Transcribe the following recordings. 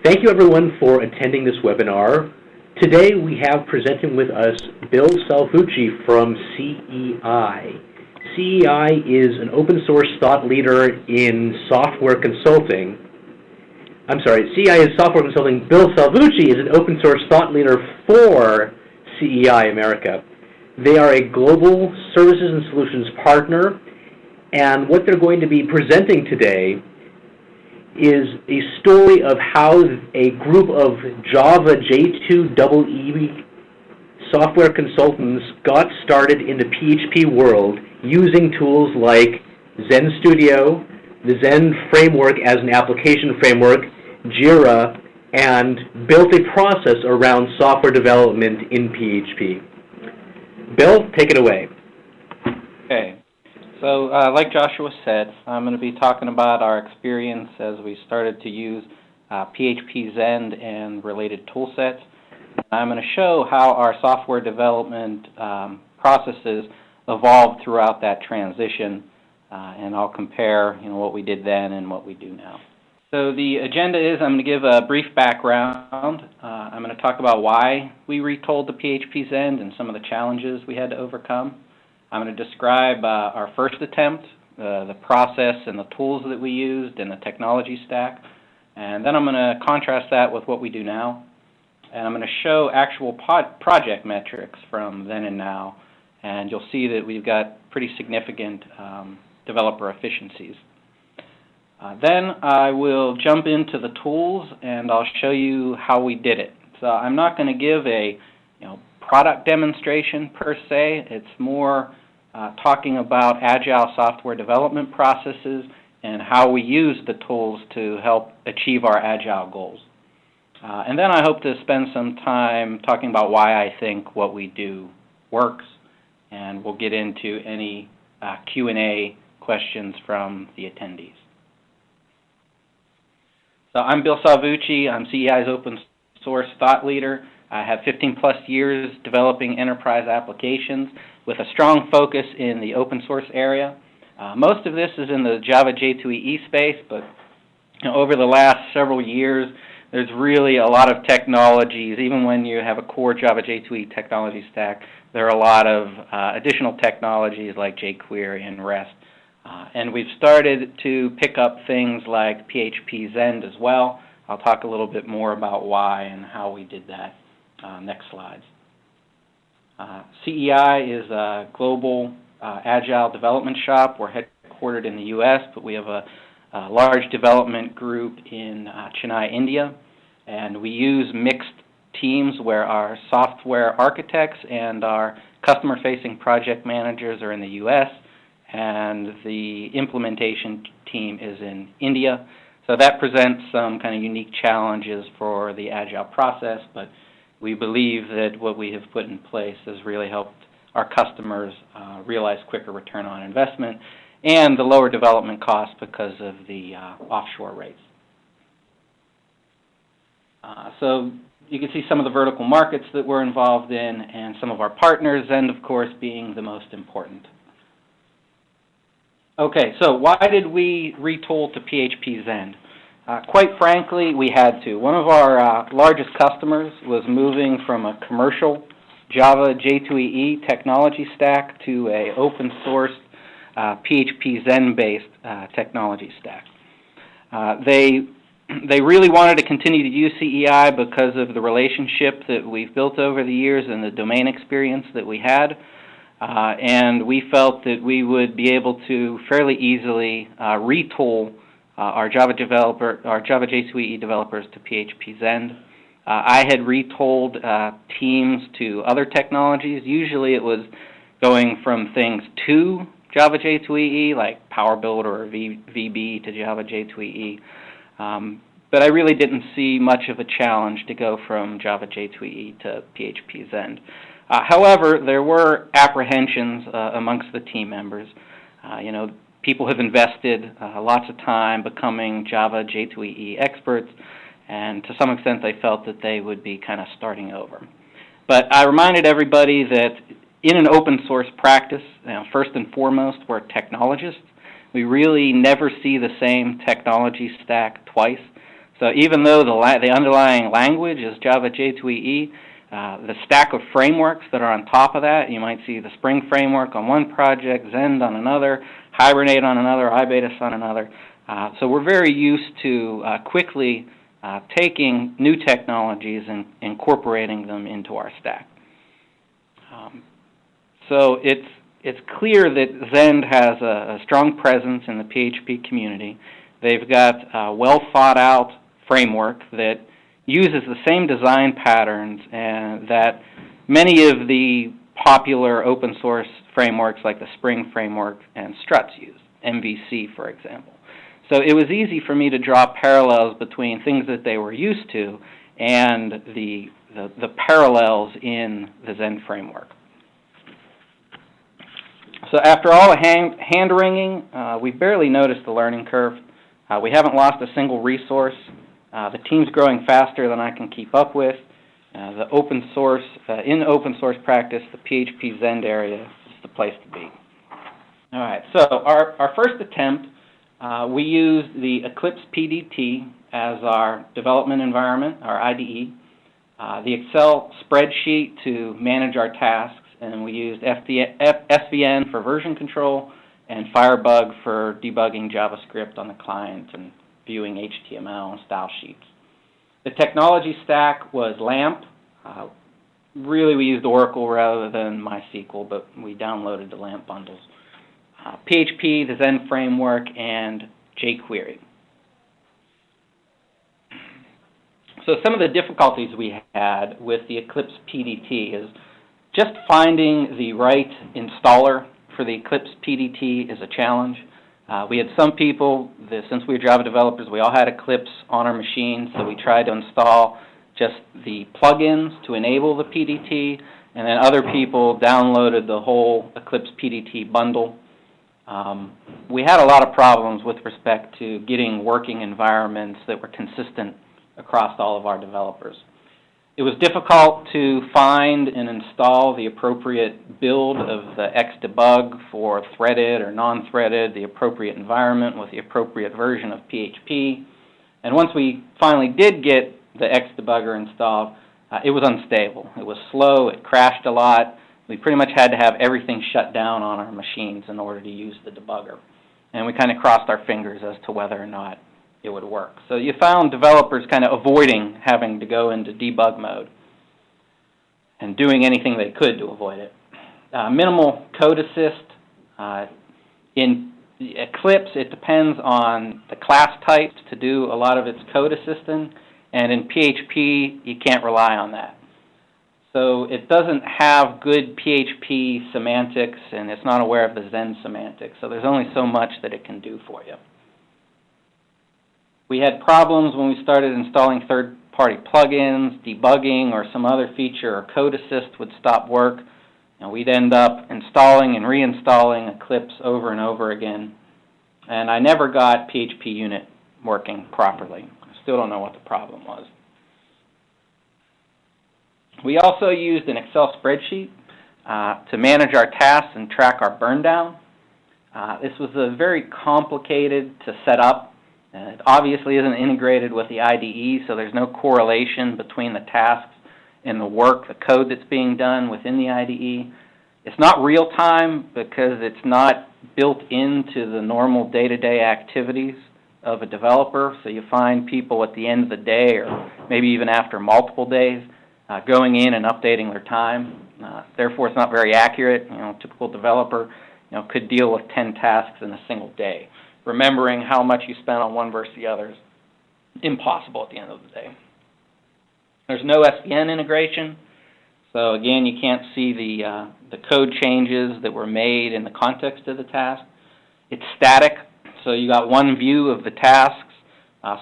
Thank you everyone for attending this webinar. Today we have presenting with us Bill Salvucci from CEI. CEI is an open source thought leader in software consulting. I'm sorry, CEI is software consulting. Bill Salvucci is an open source thought leader for CEI America. They are a global services and solutions partner, and what they're going to be presenting today is a story of how a group of Java J2EE software consultants got started in the PHP world using tools like Zend Studio, the Zend framework as an application framework, Jira, and built a process around software development in PHP. Bill, take it away. Okay. So, like Joshua said, I'm going to be talking about our experience as we started to use PHP Zend and related tool sets. I'm going to show how our software development processes evolved throughout that transition, and I'll compare what we did then and what we do now. So the agenda is I'm going to give a brief background. I'm going to talk about why we retooled the PHP Zend and some of the challenges we had to overcome. I'm going to describe our first attempt, the process and the tools that we used and the technology stack. And then I'm going to contrast that with what we do now. And I'm going to show actual project metrics from then and now. And you'll see that we've got pretty significant developer efficiencies. Then I will jump into the tools and I'll show you how we did it. So I'm not going to give a product demonstration per se. It's more talking about agile software development processes and how we use the tools to help achieve our agile goals. And then I hope to spend some time talking about why I think what we do works, and we'll get into any Q&A questions from the attendees. So I'm Bill Salvucci. I'm CEI's open source thought leader. I have 15-plus years developing enterprise applications with a strong focus in the open source area. Most of this is in the Java J2EE space, but over the last several years, there's really a lot of technologies. Even when you have a core Java J2EE technology stack, there are a lot of additional technologies like jQuery and REST. And we've started to pick up things like PHP Zend as well. I'll talk a little bit more about why and how we did that. Next slides. CEI is a global agile development shop. We're headquartered in the U.S., but we have a large development group in Chennai, India. And we use mixed teams where our software architects and our customer-facing project managers are in the U.S., and the implementation team is in India. So that presents some kind of unique challenges for the agile process, but we believe that what we have put in place has really helped our customers realize quicker return on investment and the lower development costs because of the offshore rates. So you can see some of the vertical markets that we're involved in and some of our partners, and of course being the most important. Okay, so why did we retool to PHP Zend? Quite frankly, we had to. One of our largest customers was moving from a commercial Java J2EE technology stack to an open source PHP Zend-based technology stack. They really wanted to continue to use CEI because of the relationship that we've built over the years and the domain experience that we had. And we felt that we would be able to fairly easily retool our Java J2EE developers to PHP Zend. I had retooled teams to other technologies. Usually it was going from things to Java J2EE, like Power Builder or VB to Java J2EE. But I really didn't see much of a challenge to go from Java J2EE to PHP Zend. However, there were apprehensions amongst the team members. People have invested lots of time becoming Java J2EE experts, and to some extent they felt that they would be kind of starting over. But I reminded everybody that in an open source practice, first and foremost, we're technologists. We really never see the same technology stack twice. So even though the underlying language is Java J2EE, the stack of frameworks that are on top of that, you might see the Spring framework on one project, Zend on another, Hibernate on another, iBetis on another. So we're very used to quickly taking new technologies and incorporating them into our stack. So it's clear that Zend has a strong presence in the PHP community. They've got a well-thought-out framework that uses the same design patterns and that many of the popular open source frameworks like the Spring framework and Struts use, MVC, for example. So it was easy for me to draw parallels between things that they were used to and the parallels in the Zend framework. So after all the hand-wringing, we barely noticed the learning curve. We haven't lost a single resource. The team's growing faster than I can keep up with. In open source practice, the PHP Zend area is the place to be. All right, so our first attempt, we used the Eclipse PDT as our development environment, our IDE, the Excel spreadsheet to manage our tasks, and we used SVN for version control and Firebug for debugging JavaScript on the client and viewing HTML and style sheets. The technology stack was LAMP. Really, we used Oracle rather than MySQL, but we downloaded the LAMP bundles. PHP, the Zend framework, and jQuery. So some of the difficulties we had with the Eclipse PDT is just finding the right installer for the Eclipse PDT is a challenge. We had some people, since we were Java developers, we all had Eclipse on our machines, so we tried to install just the plugins to enable the PDT, and then other people downloaded the whole Eclipse PDT bundle. We had a lot of problems with respect to getting working environments that were consistent across all of our developers. It was difficult to find and install the appropriate build of the Xdebug for threaded or non-threaded, the appropriate environment with the appropriate version of PHP. And once we finally did get the Xdebugger installed, it was unstable. It was slow, it crashed a lot. We pretty much had to have everything shut down on our machines in order to use the debugger. And we kind of crossed our fingers as to whether or not it would work. So you found developers kind of avoiding having to go into debug mode and doing anything they could to avoid it. Minimal code assist. In Eclipse, it depends on the class types to do a lot of its code assisting, and in PHP, you can't rely on that. So it doesn't have good PHP semantics, and it's not aware of the Zend semantics, so there's only so much that it can do for you. We had problems when we started installing third-party plugins, debugging, or some other feature, or code assist would stop work. And we'd end up installing and reinstalling Eclipse over and over again. And I never got PHP unit working properly. I still don't know what the problem was. We also used an Excel spreadsheet to manage our tasks and track our burn down. This was very complicated to set up. It obviously isn't integrated with the IDE, so there's no correlation between the tasks and the work, the code that's being done within the IDE. It's not real-time because it's not built into the normal day-to-day activities of a developer, so you find people at the end of the day or maybe even after multiple days going in and updating their time. Therefore, it's not very accurate. A typical developer could deal with 10 tasks in a single day. Remembering how much you spent on one versus the other is impossible at the end of the day. There's no SVN integration, so again, you can't see the code changes that were made in the context of the task. It's static, so you got one view of the tasks.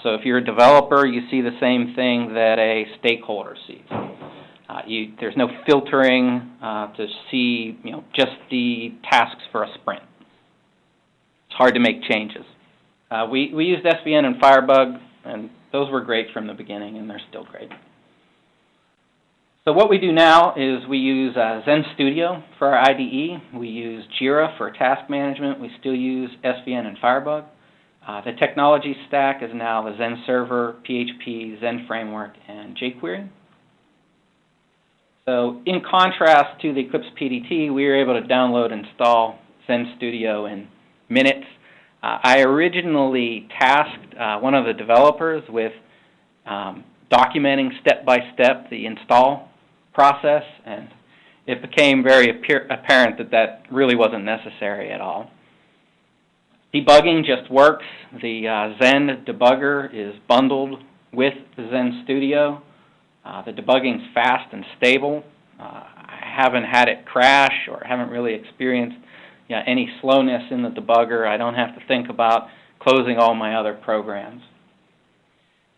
So if you're a developer, you see the same thing that a stakeholder sees. There's no filtering to see just the tasks for a sprint. It's hard to make changes. We used SVN and Firebug, and those were great from the beginning, and they're still great. So what we do now is we use Zend Studio for our IDE. We use Jira for task management. We still use SVN and Firebug. The technology stack is now the Zend server, PHP, Zend framework, and jQuery. So in contrast to the Eclipse PDT, we were able to download and install Zend Studio in minutes. I originally tasked one of the developers with documenting step-by-step the install process, and it became very apparent that that really wasn't necessary at all. Debugging just works. The Zend debugger is bundled with the Zend Studio. The debugging is fast and stable. I haven't had it crash or haven't really experienced any slowness in the debugger. I don't have to think about closing all my other programs.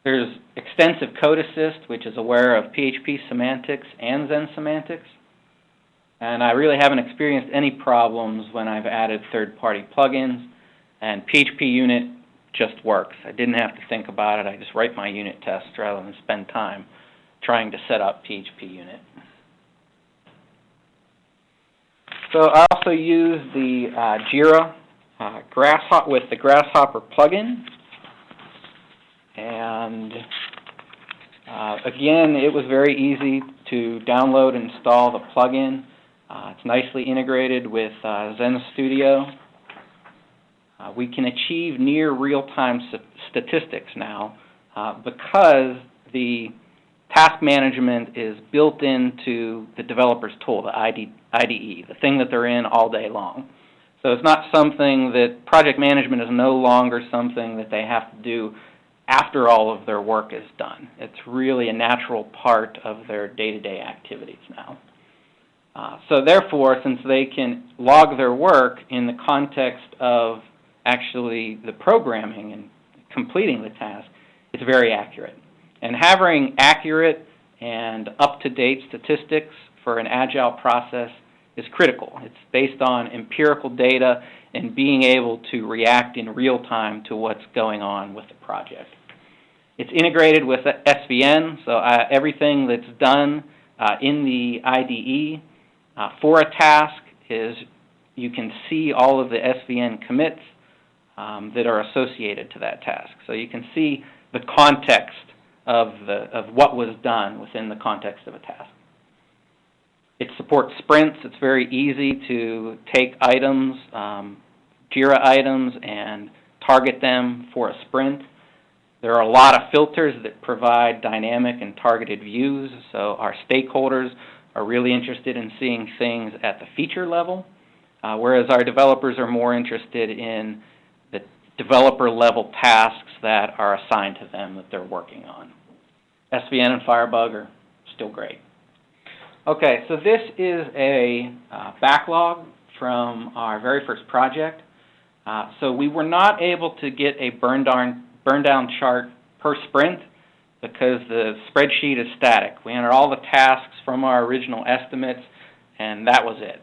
There's extensive code assist, which is aware of PHP semantics and Zend semantics. And I really haven't experienced any problems when I've added third-party plugins. And PHP unit just works. I didn't have to think about it. I just write my unit tests rather than spend time trying to set up PHP unit. So I also use the Jira with the Grasshopper plugin. And again, it was very easy to download and install the plugin. It's nicely integrated with Zend Studio. We can achieve near real-time statistics now because the task management is built into the developer's tool, the IDE, the thing that they're in all day long. So it's not something that project management is no longer something that they have to do after all of their work is done. It's really a natural part of their day-to-day activities now. So therefore, since they can log their work in the context of actually the programming and completing the task, it's very accurate. And having accurate and up-to-date statistics for an agile process is critical. It's based on empirical data and being able to react in real time to what's going on with the project. It's integrated with SVN, so everything that's done in the IDE for a task is you can see all of the SVN commits that are associated to that task. So you can see the context of what was done within the context of a task. It supports sprints. It's very easy to take items, Jira items, and target them for a sprint. There are a lot of filters that provide dynamic and targeted views, so our stakeholders are really interested in seeing things at the feature level, whereas our developers are more interested in the developer-level tasks that are assigned to them that they're working on. SVN and Firebug are still great. Okay, so this is a backlog from our very first project. So we were not able to get a burn down chart per sprint because the spreadsheet is static. We entered all the tasks from our original estimates, and that was it.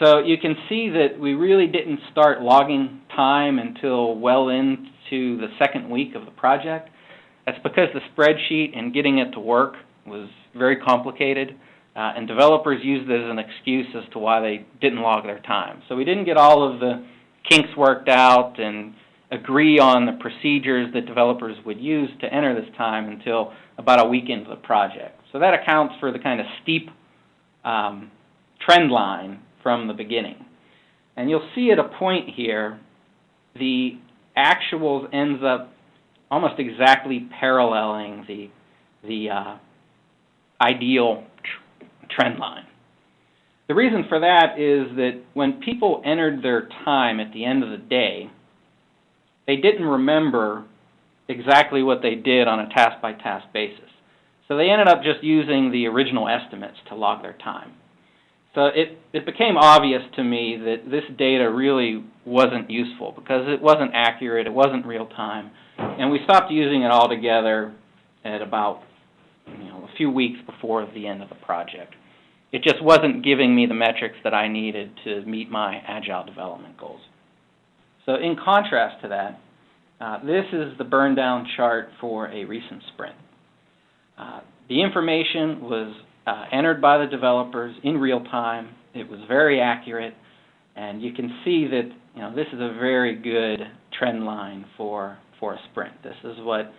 So you can see that we really didn't start logging time until well into the second week of the project. That's because the spreadsheet and getting it to work was very complicated, and developers used it as an excuse as to why they didn't log their time. So we didn't get all of the kinks worked out and agree on the procedures that developers would use to enter this time until about a week into the project. So that accounts for the kind of steep trend line from the beginning. And you'll see at a point here, the actuals ends up almost exactly paralleling the ideal trend line. The reason for that is that when people entered their time at the end of the day, they didn't remember exactly what they did on a task-by-task basis. So they ended up just using the original estimates to log their time. So it became obvious to me that this data really wasn't useful because it wasn't accurate, it wasn't real-time, and we stopped using it altogether at about a few weeks before the end of the project. It just wasn't giving me the metrics that I needed to meet my agile development goals. So in contrast to that, this is the burn down chart for a recent sprint. The information was entered by the developers in real time. It was very accurate, and you can see that this is a very good trend line for a sprint. This is what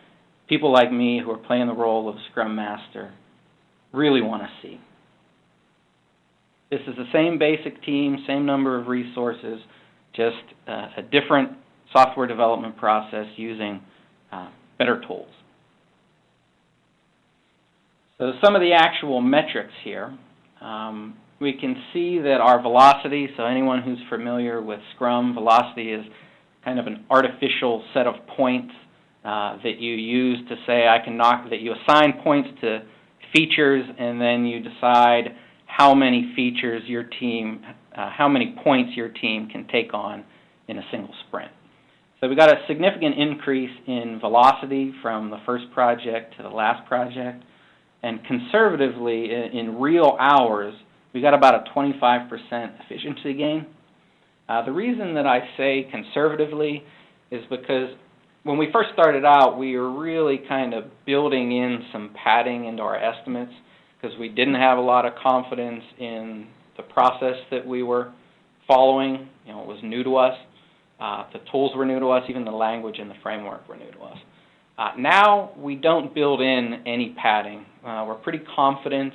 people like me who are playing the role of Scrum Master really want to see. This is the same basic team, same number of resources, just a different software development process using better tools. So some of the actual metrics here, we can see that our velocity, so anyone who's familiar with Scrum, velocity is kind of an artificial set of points that you use to say that you assign points to features, and then you decide how many features your team, how many points your team can take on in a single sprint. So we got a significant increase in velocity from the first project to the last project, and conservatively, in real hours, we got about a 25% efficiency gain. The reason that I say conservatively is because when we first started out, we were really kind of building in some padding into our estimates because we didn't have a lot of confidence in the process that we were following. It was new to us. The tools were new to us. Even the language and the framework were new to us. Now we don't build in any padding. We're pretty confident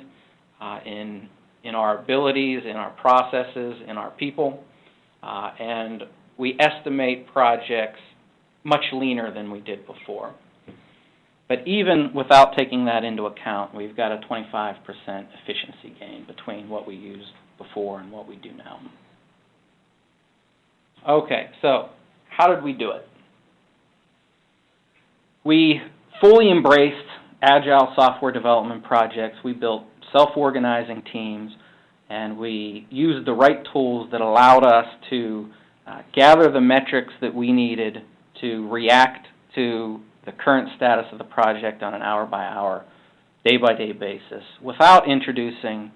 in our abilities, in our processes, in our people, and we estimate projects much leaner than we did before. But even without taking that into account, we've got a 25% efficiency gain between what we used before and what we do now. Okay, so how did we do it? We fully embraced agile software development projects. We built self-organizing teams, and we used the right tools that allowed us to gather the metrics that we needed to react to the current status of the project on an hour-by-hour, day-by-day basis without introducing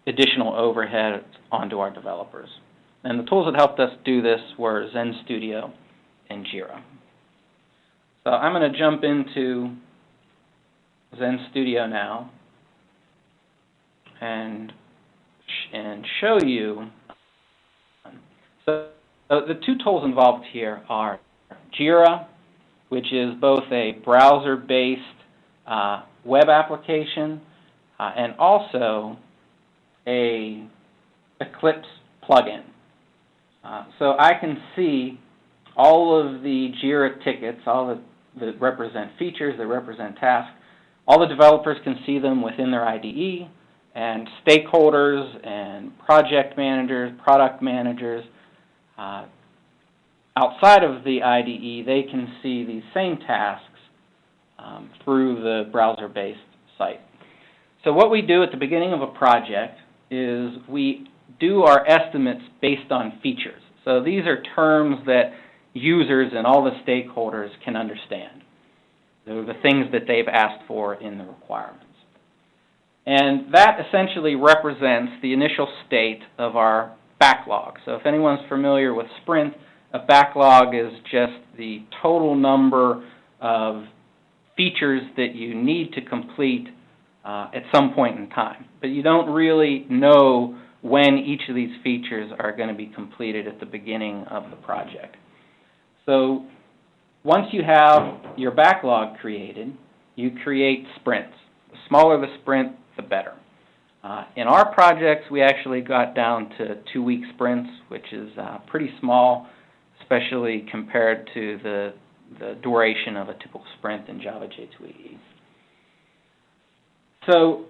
additional overhead onto our developers. And the tools that helped us do this were Zend Studio and Jira. So I'm going to jump into Zend Studio now and show you. So the two tools involved here are Jira, which is both a browser-based web application and also a Eclipse plugin. So I can see all of the Jira tickets, all that represent features, that represent tasks. All the developers can see them within their IDE, and stakeholders and project managers, product managers, outside of the IDE, they can see these same tasks through the browser-based site. So what we do at the beginning of a project is we do our estimates based on features. So these are terms that users and all the stakeholders can understand. They're the things that they've asked for in the requirements. And that essentially represents the initial state of our backlog. So if anyone's familiar with Sprint, a backlog is just the total number of features that you need to complete at some point in time. But you don't really know when each of these features are going to be completed at the beginning of the project. So once you have your backlog created, you create sprints. The smaller the sprint, the better. In our projects, we actually got down to 2-week sprints, which is pretty small, especially compared to the duration of a typical sprint in Java J2EE. So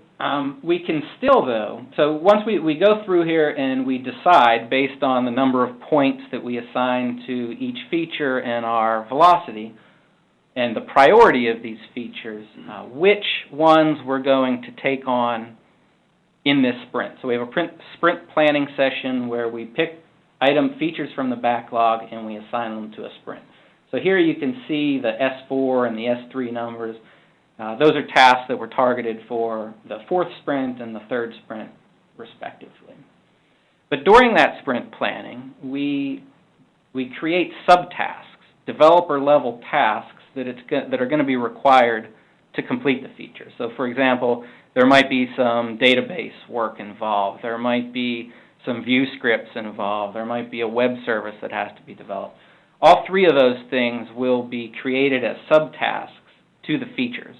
we can still, though, so once we go through here and we decide, based on the number of points that we assign to each feature and our velocity, and the priority of these features, which ones we're going to take on in this sprint. So we have a sprint planning session where we pick features from the backlog and we assign them to a sprint. So here you can see the S4 and the S3 numbers. Those are tasks that were targeted for the 4th sprint and the 3rd sprint, respectively. But during that sprint planning, we create subtasks, developer-level tasks that are going to be required to complete the feature. So, for example, there might be some database work involved. There might be some view scripts involved. There might be a web service that has to be developed. all three of those things will be created as subtasks to the features.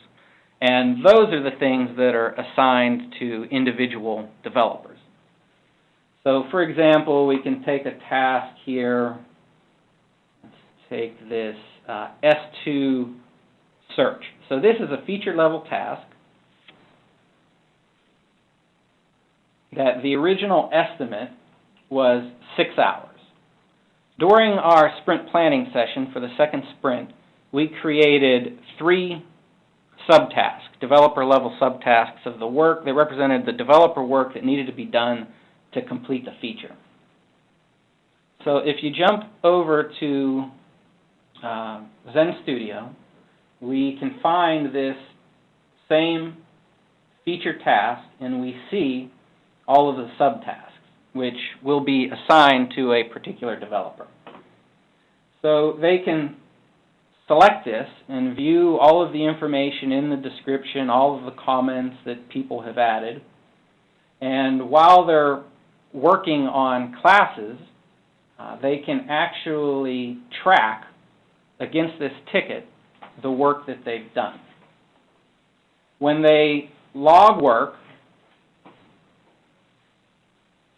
And those are the things that are assigned to individual developers. So for example, we can take a task here. Let's take this S2 search. So this is a feature level task that the original estimate was 6 hours. During our sprint planning session for the second sprint, we created 3 subtasks, developer-level subtasks of the work. They represented the developer work that needed to be done to complete the feature. So if you jump over to Zend Studio, we can find this same feature task, and we see all of the subtasks, which will be assigned to a particular developer. So they can select this and view all of the information in the description, all of the comments that people have added. And while they're working on classes, they can actually track against this ticket the work that they've done. When they log work,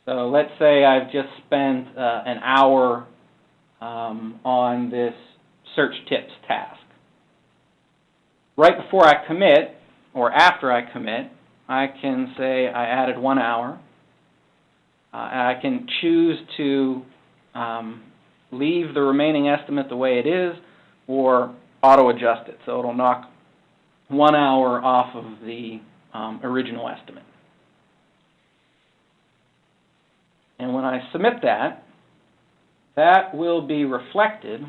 so let's say I've just spent an hour on this search tips task. Right before I commit, or after I commit, I can say I added 1 hour. I can choose to leave the remaining estimate the way it is, or auto-adjust it, so it'll knock 1 hour off of the original estimate. And when I submit that, that will be reflected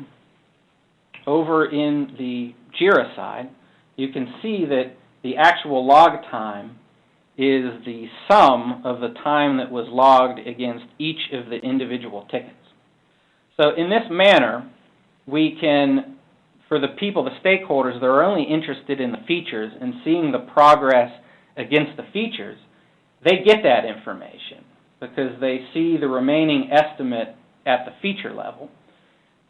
over in the JIRA side. You can see that the actual log time is the sum of the time that was logged against each of the individual tickets. So in this manner, we can, for the people, the stakeholders that are only interested in the features and seeing the progress against the features, they get that information because they see the remaining estimate at the feature level.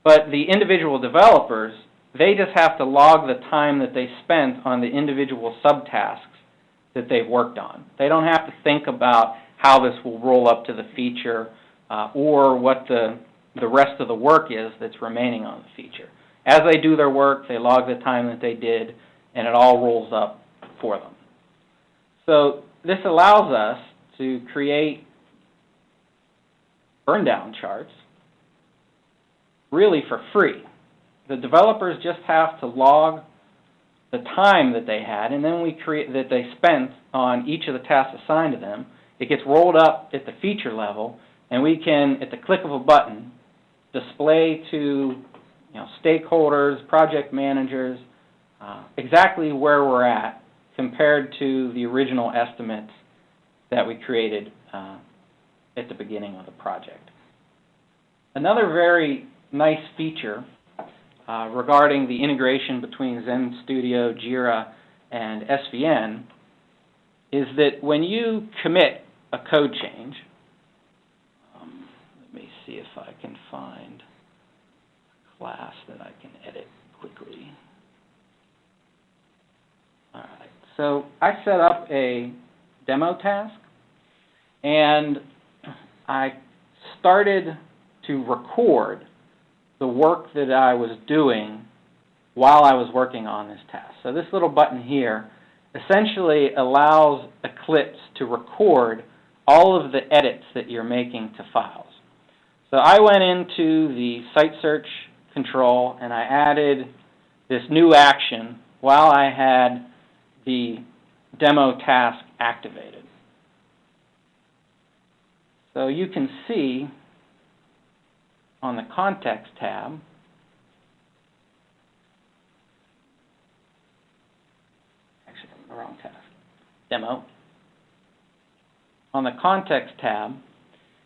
But the individual developers, they just have to log the time that they spent on the individual subtasks that they've worked on. They don't have to think about how this will roll up to the feature or what the rest of the work is that's remaining on the feature. As they do their work, they log the time that they did, and it all rolls up for them. So this allows us to create burn-down charts really for free. The developers just have to log the time that they had, and then that they spent on each of the tasks assigned to them. It gets rolled up at the feature level, and we can, at the click of a button, display to stakeholders, project managers, exactly where we're at compared to the original estimates that we created at the beginning of the project. Another very nice feature regarding the integration between Zend Studio, JIRA, and SVN is that when you commit a code change, let me see if I can find a class that I can edit quickly. All right, so I set up a demo task, and I started to record the work that I was doing while I was working on this task. So this little button here essentially allows Eclipse to record all of the edits that you're making to files. So I went into the site search control and I added this new action while I had the demo task activated. So you can see on the Context tab, actually, the wrong task, Demo. On the Context tab,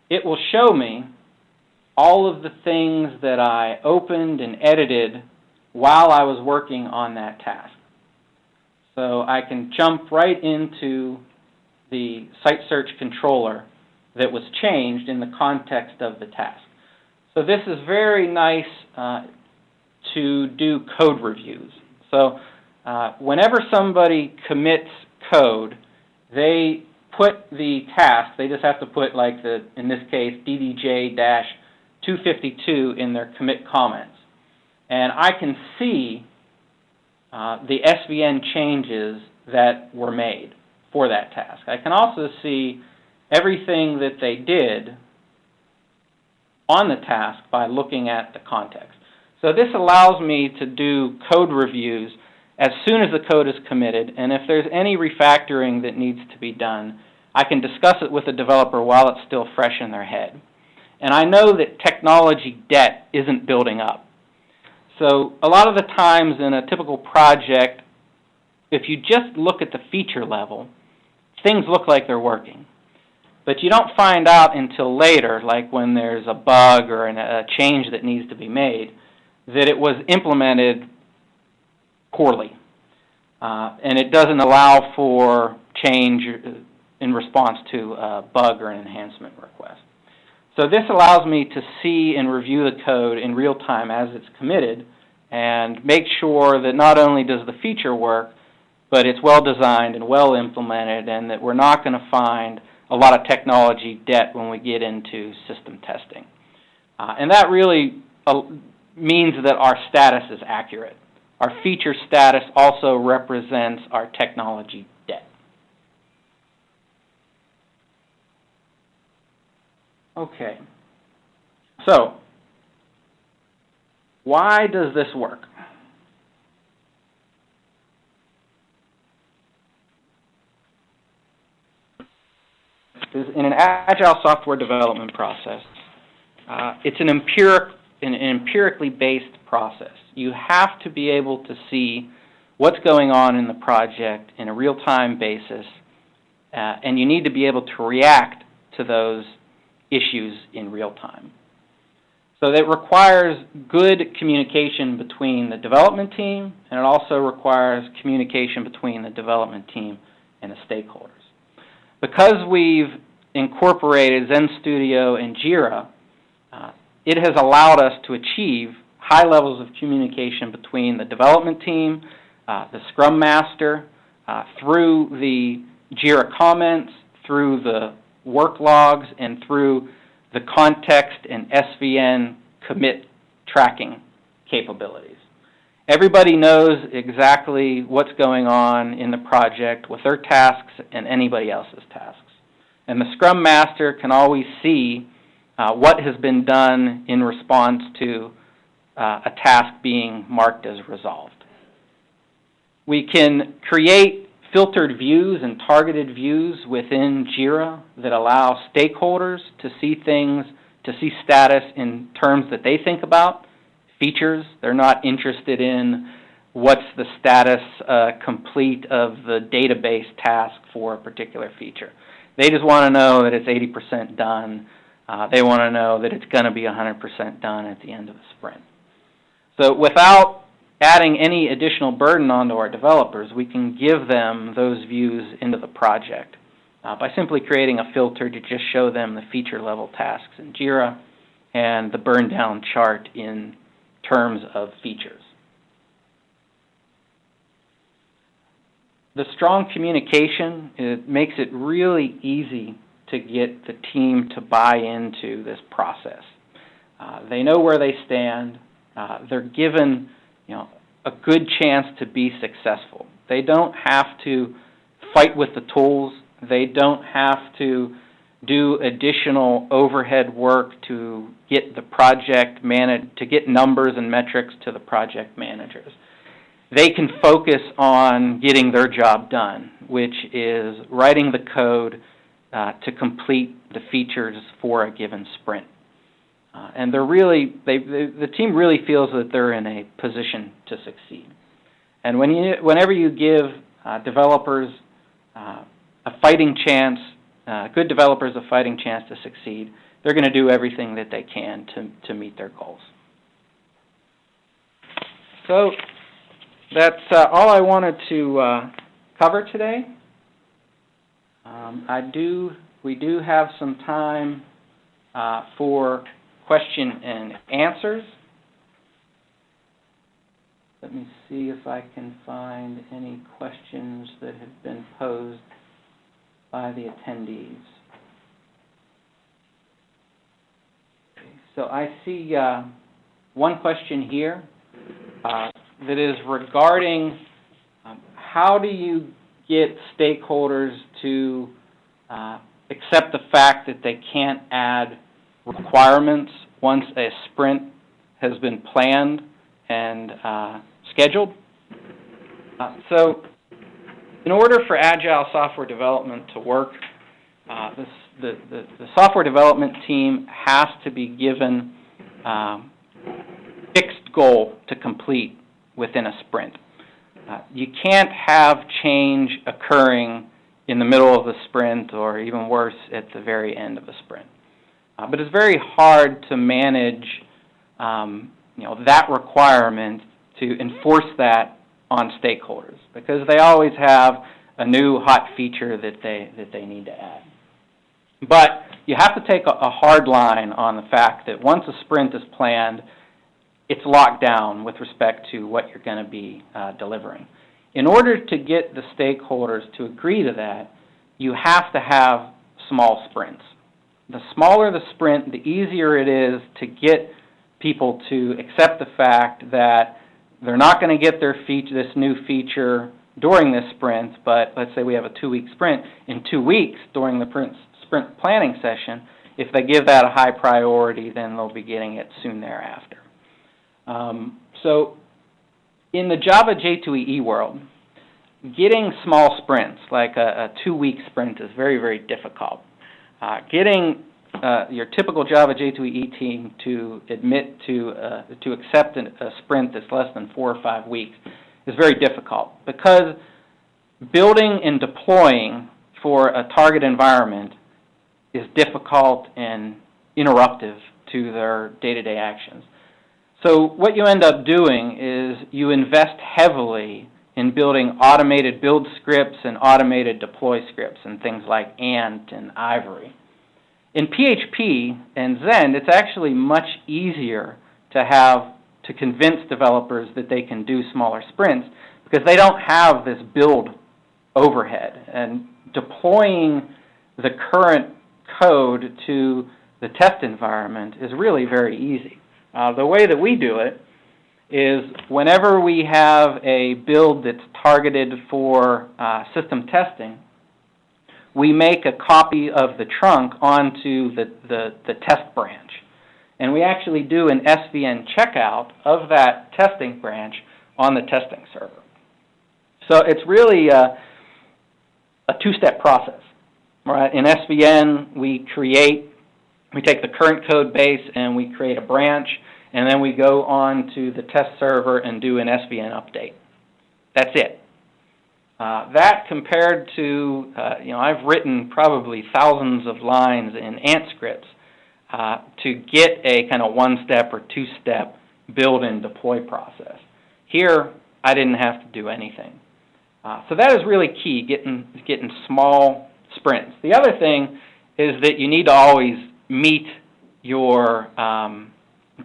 it will show me all of the things that I opened and edited while I was working on that task. So I can jump right into the site search controller that was changed in the context of the task. So this is very nice to do code reviews. So whenever somebody commits code, they put the task, they just have to put, like, in this case, DDJ-252 in their commit comments. And I can see the SVN changes that were made for that task. I can also see everything that they did on the task by looking at the context. So this allows me to do code reviews as soon as the code is committed, and if there's any refactoring that needs to be done, I can discuss it with the developer while it's still fresh in their head. And I know that technology debt isn't building up. So a lot of the times in a typical project, if you just look at the feature level, things look like they're working. But you don't find out until later, like when there's a bug or a change that needs to be made, that it was implemented poorly. And it doesn't allow for change in response to a bug or an enhancement request. So this allows me to see and review the code in real time as it's committed and make sure that not only does the feature work, but it's well designed and well implemented, and that we're not going to find a lot of technology debt when we get into system testing. And that really means that our status is accurate. Our feature status also represents our technology debt. Okay. So, why does this work? In an agile software development process, it's an empirically based process. You have to be able to see what's going on in the project in a real-time basis, and you need to be able to react to those issues in real time. So that requires good communication between the development team, and it also requires communication between the development team and the stakeholders. Because we've incorporated Zend Studio and Jira, it has allowed us to achieve high levels of communication between the development team, the Scrum Master, through the Jira comments, through the work logs, and through the context and SVN commit tracking capabilities. Everybody knows exactly what's going on in the project with their tasks and anybody else's tasks. And the Scrum Master can always see what has been done in response to a task being marked as resolved. We can create filtered views and targeted views within Jira that allow stakeholders to see things, to see status in terms that they think about. Features, they're not interested in what's the status complete of the database task for a particular feature. They just want to know that it's 80% done. They want to know that it's going to be 100% done at the end of the sprint. So without adding any additional burden onto our developers, we can give them those views into the project by simply creating a filter to just show them the feature level tasks in Jira and the burn down chart in terms of features. The strong communication, it makes it really easy to get the team to buy into this process. They know where they stand. They're given, a good chance to be successful. They don't have to fight with the tools. They don't have to do additional overhead work to get the project managed, to get numbers and metrics to the project managers. They can focus on getting their job done, which is writing the code to complete the features for a given sprint. And the team really feels that they're in a position to succeed. And whenever you give developers a fighting chance, good developers a fighting chance to succeed, they're going to do everything that they can to meet their goals. So that's all I wanted to cover today. We do have some time for question and answers. Let me see if I can find any questions that have been posed by the attendees. Okay, so I see one question here that is regarding how do you get stakeholders to accept the fact that they can't add requirements once a sprint has been planned and scheduled. So in order for agile software development to work, the software development team has to be given a fixed goal to complete within a sprint. You can't have change occurring in the middle of the sprint or even worse at the very end of the sprint. But it's very hard to manage that requirement to enforce that on stakeholders because they always have a new hot feature that they need to add. But you have to take a hard line on the fact that once a sprint is planned, it's locked down with respect to what you're going to be delivering. In order to get the stakeholders to agree to that, you have to have small sprints. The smaller the sprint, the easier it is to get people to accept the fact that they're not going to get this new feature during this sprint, but let's say we have a 2-week sprint. In 2 weeks, during the sprint planning session, if they give that a high priority, then they'll be getting it soon thereafter. So in the Java J2EE world, getting small sprints, like a 2-week sprint, is very, very difficult. Getting your typical Java J2EE team to admit to accept a sprint that's less than 4 or 5 weeks is very difficult because building and deploying for a target environment is difficult and interruptive to their day-to-day actions. So what you end up doing is you invest heavily in building automated build scripts and automated deploy scripts and things like Ant and Ivory. In PHP and Zend, it's actually much easier to convince developers that they can do smaller sprints because they don't have this build overhead. And deploying the current code to the test environment is really very easy. The way that we do it is whenever we have a build that's targeted for system testing, we make a copy of the trunk onto the test branch. And we actually do an SVN checkout of that testing branch on the testing server. So it's really a two-step process. Right? In SVN, we take the current code base and we create a branch, and then we go on to the test server and do an SVN update. That's it. That compared to, I've written probably thousands of lines in Ant scripts to get a kind of one-step or two-step build and deploy process. Here, I didn't have to do anything. So that is really key, getting small sprints. The other thing is that you need to always meet your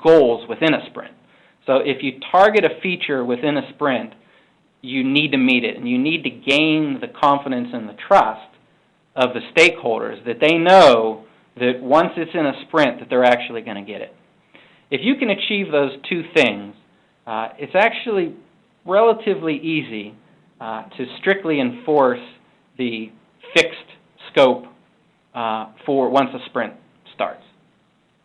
goals within a sprint. So if you target a feature within a sprint, you need to meet it, and you need to gain the confidence and the trust of the stakeholders that they know that once it's in a sprint that they're actually going to get it. If you can achieve those two things, it's actually relatively easy to strictly enforce the fixed scope for once a sprint starts.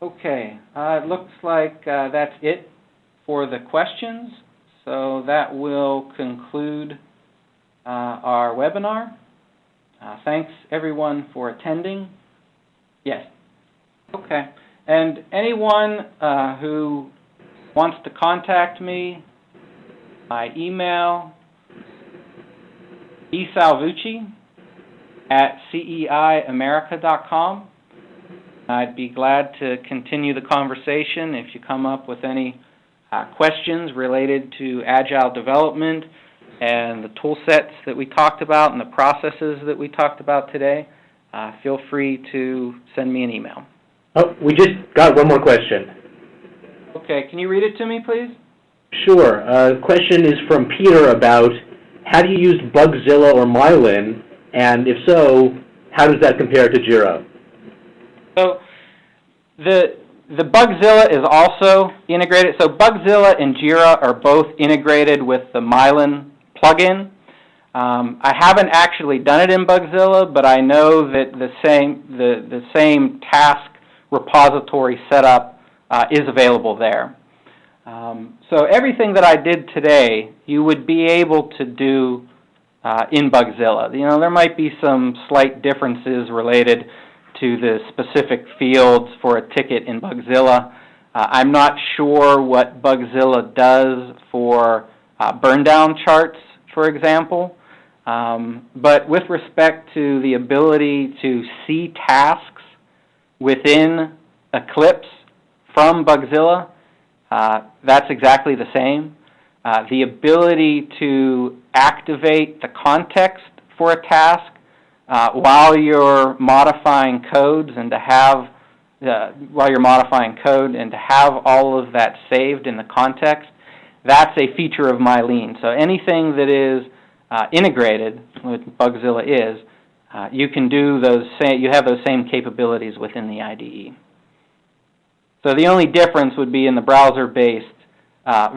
Okay, it looks like that's it for the questions. So that will conclude our webinar. Thanks, everyone, for attending. Yes. Okay. And anyone who wants to contact me by email, esalvucci@ceiamerica.com. I'd be glad to continue the conversation if you come up with any questions related to agile development and the tool sets that we talked about and the processes that we talked about today. Feel free to send me an email. Oh, we just got one more question. Okay, can you read it to me, please? Sure. Question is from Peter about how do you use Bugzilla or Myelin, and if so, how does that compare to Jira? So the Bugzilla is also integrated. So Bugzilla and Jira are both integrated with the Myelin plugin. I haven't actually done it in Bugzilla, but I know that the same task repository setup is available there. So everything that I did today, you would be able to do in Bugzilla. You know, there might be some slight differences related to the specific fields for a ticket in Bugzilla. I'm not sure what Bugzilla does for burn down charts, for example. But with respect to the ability to see tasks within Eclipse from Bugzilla, that's exactly the same. The ability to activate the context for a task while you're modifying codes and to have all of that saved in the context, that's a feature of Myelin. So anything that is integrated, what Bugzilla is, you can do you have those same capabilities within the IDE. So the only difference would be in the browser-based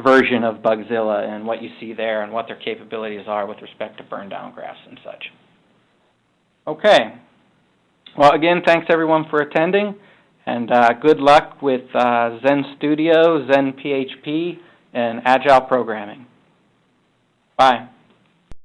version of Bugzilla and what you see there and what their capabilities are with respect to burn down graphs and such. Okay. Well, again, thanks everyone for attending, and good luck with Zend Studio, Zend PHP, and Agile programming. Bye.